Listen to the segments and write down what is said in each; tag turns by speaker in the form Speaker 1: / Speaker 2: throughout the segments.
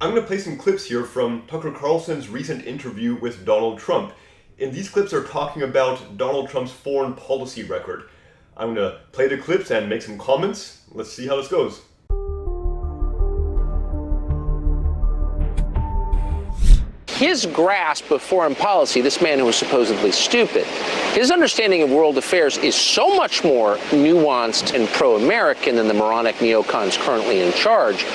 Speaker 1: I'm going to play some clips here from Tucker Carlson's recent interview with Donald Trump. And these clips are talking about Donald Trump's foreign policy record. I'm going to play the clips and make some comments. Let's see how this goes.
Speaker 2: His grasp of foreign policy, this man who was supposedly stupid, his understanding of world affairs is so much more nuanced and pro-American than the moronic neocons currently in charge.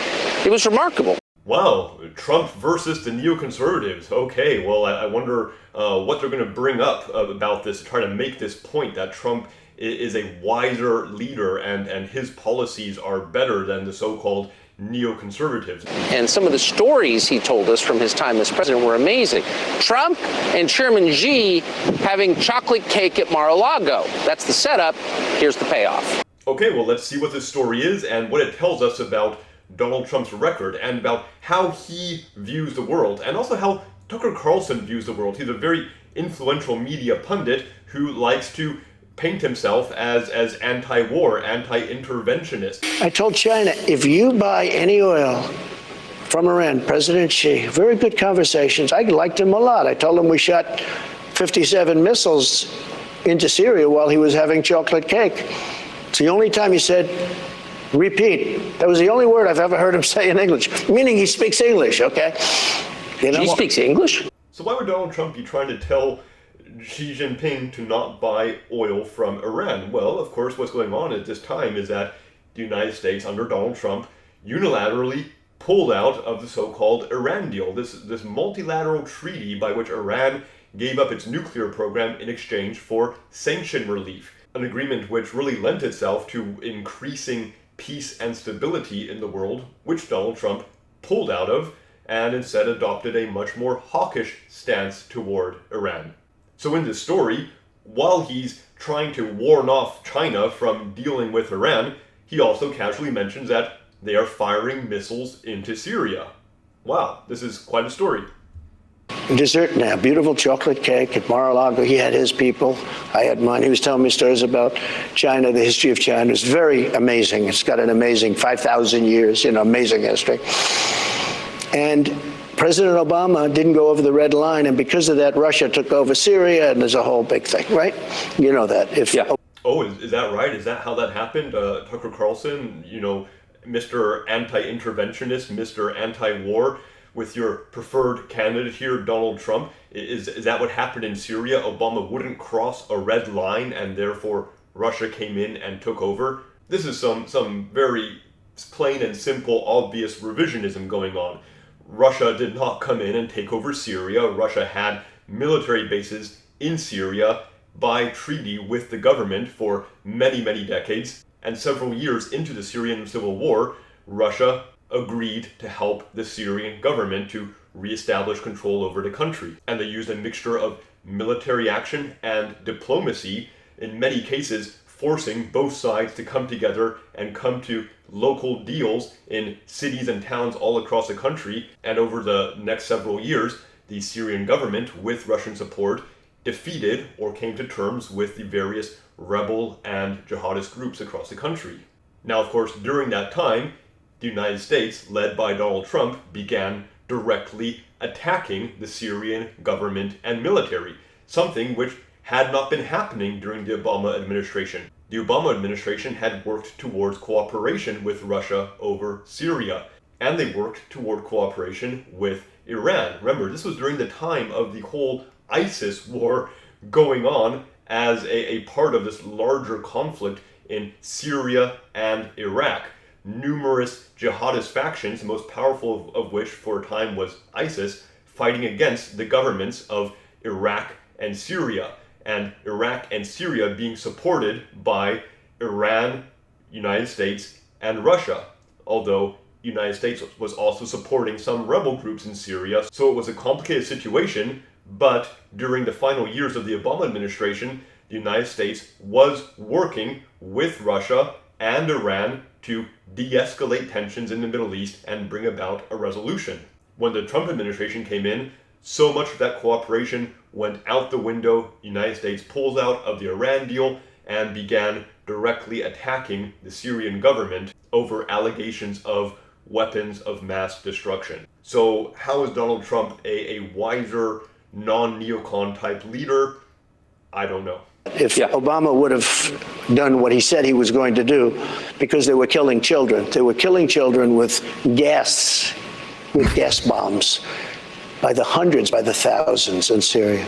Speaker 2: It was remarkable.
Speaker 1: Wow, Trump versus the neoconservatives. Okay, well, I wonder what they're going to bring up about this to try to make this point that Trump is a wiser leader and his policies are better than the so-called neoconservatives.
Speaker 2: And some of the stories he told us from his time as president were amazing. Trump and Chairman Xi having chocolate cake at Mar-a-Lago. That's the setup. Here's the payoff.
Speaker 1: Okay, well, let's see what this story is and what it tells us about Donald Trump's record and about how he views the world and also how Tucker Carlson views the world. He's a very influential media pundit who likes to paint himself as anti-war, anti-interventionist.
Speaker 3: I told China, if you buy any oil from Iran, President Xi, very good conversations. I liked him a lot. I told him we shot 57 missiles into Syria while he was having chocolate cake. It's the only time he said, repeat. That was the only word I've ever heard him say in English, meaning he speaks English, okay?
Speaker 2: You know, he speaks English?
Speaker 1: So why would Donald Trump be trying to tell Xi Jinping to not buy oil from Iran? Well, of course, what's going on at this time is that the United States, under Donald Trump, unilaterally pulled out of the so-called Iran deal, this multilateral treaty by which Iran gave up its nuclear program in exchange for sanction relief, an agreement which really lent itself to increasing peace and stability in the world, which Donald Trump pulled out of and instead adopted a much more hawkish stance toward Iran. So in this story, while he's trying to warn off China from dealing with Iran, he also casually mentions that they are firing missiles into Syria. Wow, this is quite a story.
Speaker 3: Dessert now, beautiful chocolate cake at Mar-a-Lago. He had his people. I had mine. He was telling me stories about China, the history of China. It's very amazing. It's got an amazing 5,000 years, amazing history. And President Obama didn't go over the red line, and because of that, Russia took over Syria, and there's a whole big thing, right? You know that.
Speaker 1: Yeah. Oh, is that right? Is that how that happened? Tucker Carlson, Mr. Anti-interventionist, Mr. Anti-war, with your preferred candidate here, Donald Trump. Is that what happened in Syria? Obama wouldn't cross a red line, and therefore Russia came in and took over? This is some very plain and simple, obvious revisionism going on. Russia did not come in and take over Syria. Russia had military bases in Syria by treaty with the government for many, many decades. And several years into the Syrian civil war, Russia agreed to help the Syrian government to reestablish control over the country. And they used a mixture of military action and diplomacy, in many cases forcing both sides to come together and come to local deals in cities and towns all across the country. And over the next several years, the Syrian government, with Russian support, defeated or came to terms with the various rebel and jihadist groups across the country. Now, of course, during that time, the United States, led by Donald Trump, began directly attacking the Syrian government and military, something which had not been happening during the Obama administration. The Obama administration had worked towards cooperation with Russia over Syria, and they worked toward cooperation with Iran. Remember, this was during the time of the whole ISIS war going on as a part of this larger conflict in Syria and Iraq. Numerous jihadist factions, the most powerful of which for a time was ISIS, fighting against the governments of Iraq and Syria. And Iraq and Syria being supported by Iran, United States, and Russia. Although the United States was also supporting some rebel groups in Syria. So it was a complicated situation, but during the final years of the Obama administration, the United States was working with Russia and Iran to de-escalate tensions in the Middle East and bring about a resolution. When the Trump administration came in, so much of that cooperation went out the window. The United States pulls out of the Iran deal and began directly attacking the Syrian government over allegations of weapons of mass destruction. So how is Donald Trump a wiser, non-neocon type leader? I don't know.
Speaker 3: If Obama would have done what he said he was going to do, because they were killing children. They were killing children with gas bombs by the hundreds, by the thousands in Syria.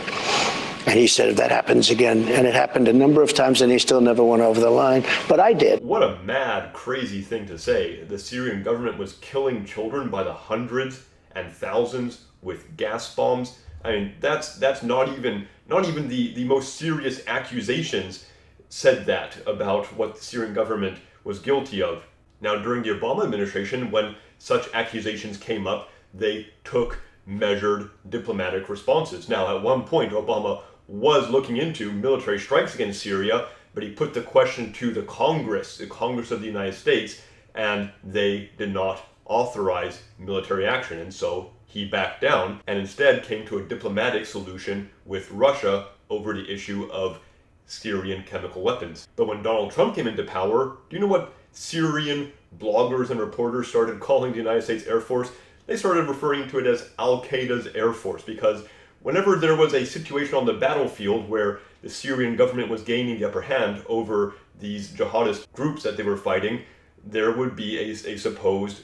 Speaker 3: And he said, if that happens again, and it happened a number of times, and he still never went over the line. But I did.
Speaker 1: What a mad, crazy thing to say. The Syrian government was killing children by the hundreds and thousands with gas bombs. I mean, that's not even the most serious accusations said that about what the Syrian government was guilty of. Now, during the Obama administration, when such accusations came up, they took measured diplomatic responses. Now, at one point, Obama was looking into military strikes against Syria, but he put the question to the Congress of the United States, and they did not authorize military action. And so he backed down and instead came to a diplomatic solution with Russia over the issue of Syrian chemical weapons. But when Donald Trump came into power, do you know what Syrian bloggers and reporters started calling the United States Air Force? They started referring to it as Al-Qaeda's Air Force, because whenever there was a situation on the battlefield where the Syrian government was gaining the upper hand over these jihadist groups that they were fighting, there would be a supposed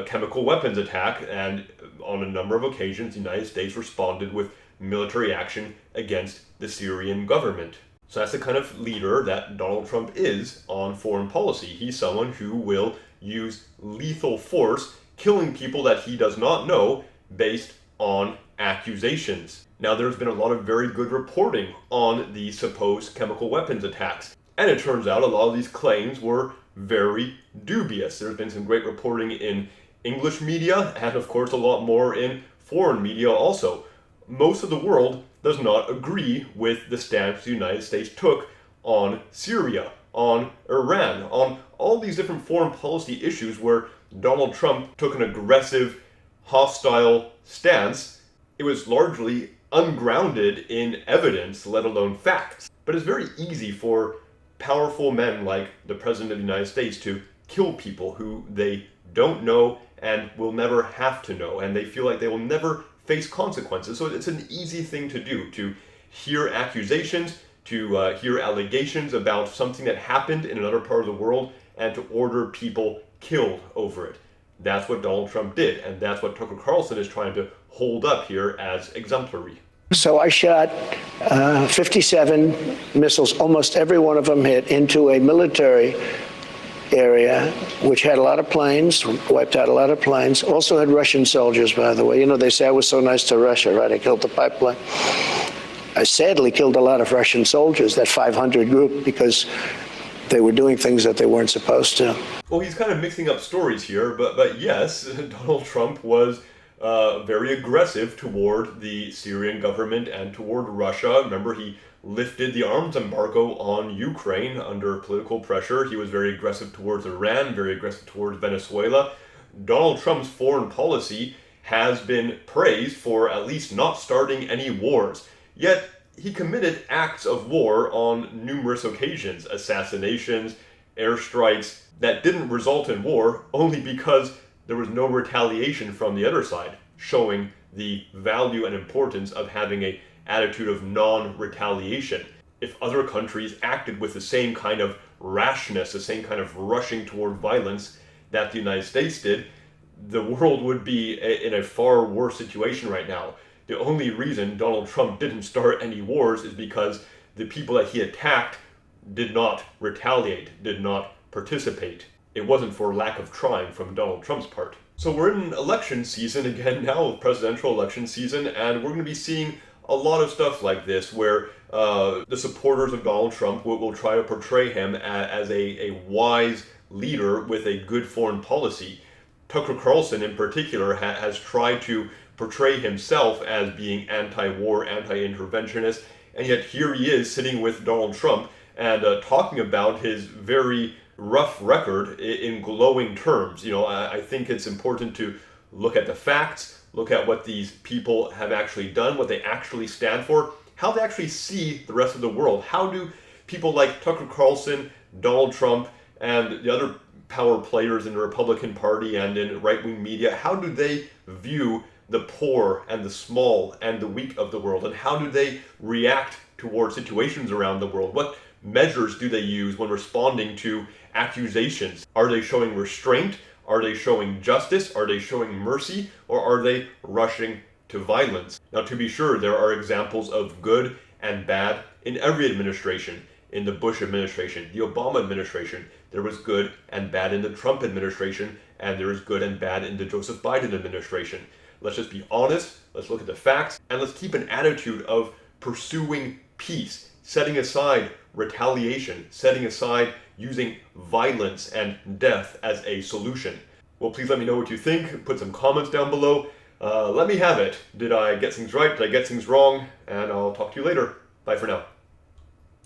Speaker 1: chemical weapons attack, and on a number of occasions the United States responded with military action against the Syrian government. So that's the kind of leader that Donald Trump is on foreign policy. He's someone who will use lethal force, killing people that he does not know based on accusations. Now, there's been a lot of very good reporting on the supposed chemical weapons attacks, and it turns out a lot of these claims were very dubious. There's been some great reporting in English media, and of course a lot more in foreign media also. Most of the world does not agree with the stance the United States took on Syria, on Iran, on all these different foreign policy issues where Donald Trump took an aggressive, hostile stance. It was largely ungrounded in evidence, let alone facts. But it's very easy for powerful men like the President of the United States to kill people who they don't know and will never have to know, and they feel like they will never face consequences. So it's an easy thing to do, to hear accusations, to hear allegations about something that happened in another part of the world, and to order people killed over it. That's what Donald Trump did, and that's what Tucker Carlson is trying to hold up here as exemplary.
Speaker 3: So I shot 57 missiles, almost every one of them hit, into a military area, which had a lot of planes, wiped out a lot of planes. Also had Russian soldiers, by the way. You know, they say I was so nice to Russia, right? I killed the pipeline. I sadly killed a lot of Russian soldiers, that 500 group, because they were doing things that they weren't supposed to.
Speaker 1: Well, he's kind of mixing up stories here, but yes, Donald Trump was very aggressive toward the Syrian government and toward Russia. Remember, he lifted the arms embargo on Ukraine under political pressure. He was very aggressive towards Iran, very aggressive towards Venezuela. Donald Trump's foreign policy has been praised for at least not starting any wars. Yet, he committed acts of war on numerous occasions, assassinations, airstrikes that didn't result in war only because there was no retaliation from the other side, showing the value and importance of having an attitude of non-retaliation. If other countries acted with the same kind of rashness, the same kind of rushing toward violence that the United States did, the world would be in a far worse situation right now. The only reason Donald Trump didn't start any wars is because the people that he attacked did not retaliate, did not participate. It wasn't for lack of trying from Donald Trump's part. So we're in election season again now, presidential election season, and we're going to be seeing a lot of stuff like this where the supporters of Donald Trump will try to portray him as a wise leader with a good foreign policy. Tucker Carlson in particular has tried to portray himself as being anti-war, anti-interventionist, and yet here he is sitting with Donald Trump and talking about his very rough record in glowing terms. You know, I think it's important to look at the facts, look at what these people have actually done, what they actually stand for, how they actually see the rest of the world. How do people like Tucker Carlson, Donald Trump, and the other power players in the Republican Party and in right-wing media, how do they view the poor and the small and the weak of the world? And how do they react towards situations around the world? What measures do they use when responding to accusations? Are they showing restraint? Are they showing justice? Are they showing mercy? Or are they rushing to violence? Now, to be sure, there are examples of good and bad in every administration. In the Bush administration, the Obama administration, there was good and bad in the Trump administration, and there is good and bad in the Joseph Biden administration. Let's just be honest, let's look at the facts, and let's keep an attitude of pursuing peace, setting aside retaliation, setting aside using violence and death as a solution. Well, please let me know what you think. Put some comments down below. Let me have it. Did I get things right? Did I get things wrong? And I'll talk to you later. Bye for now.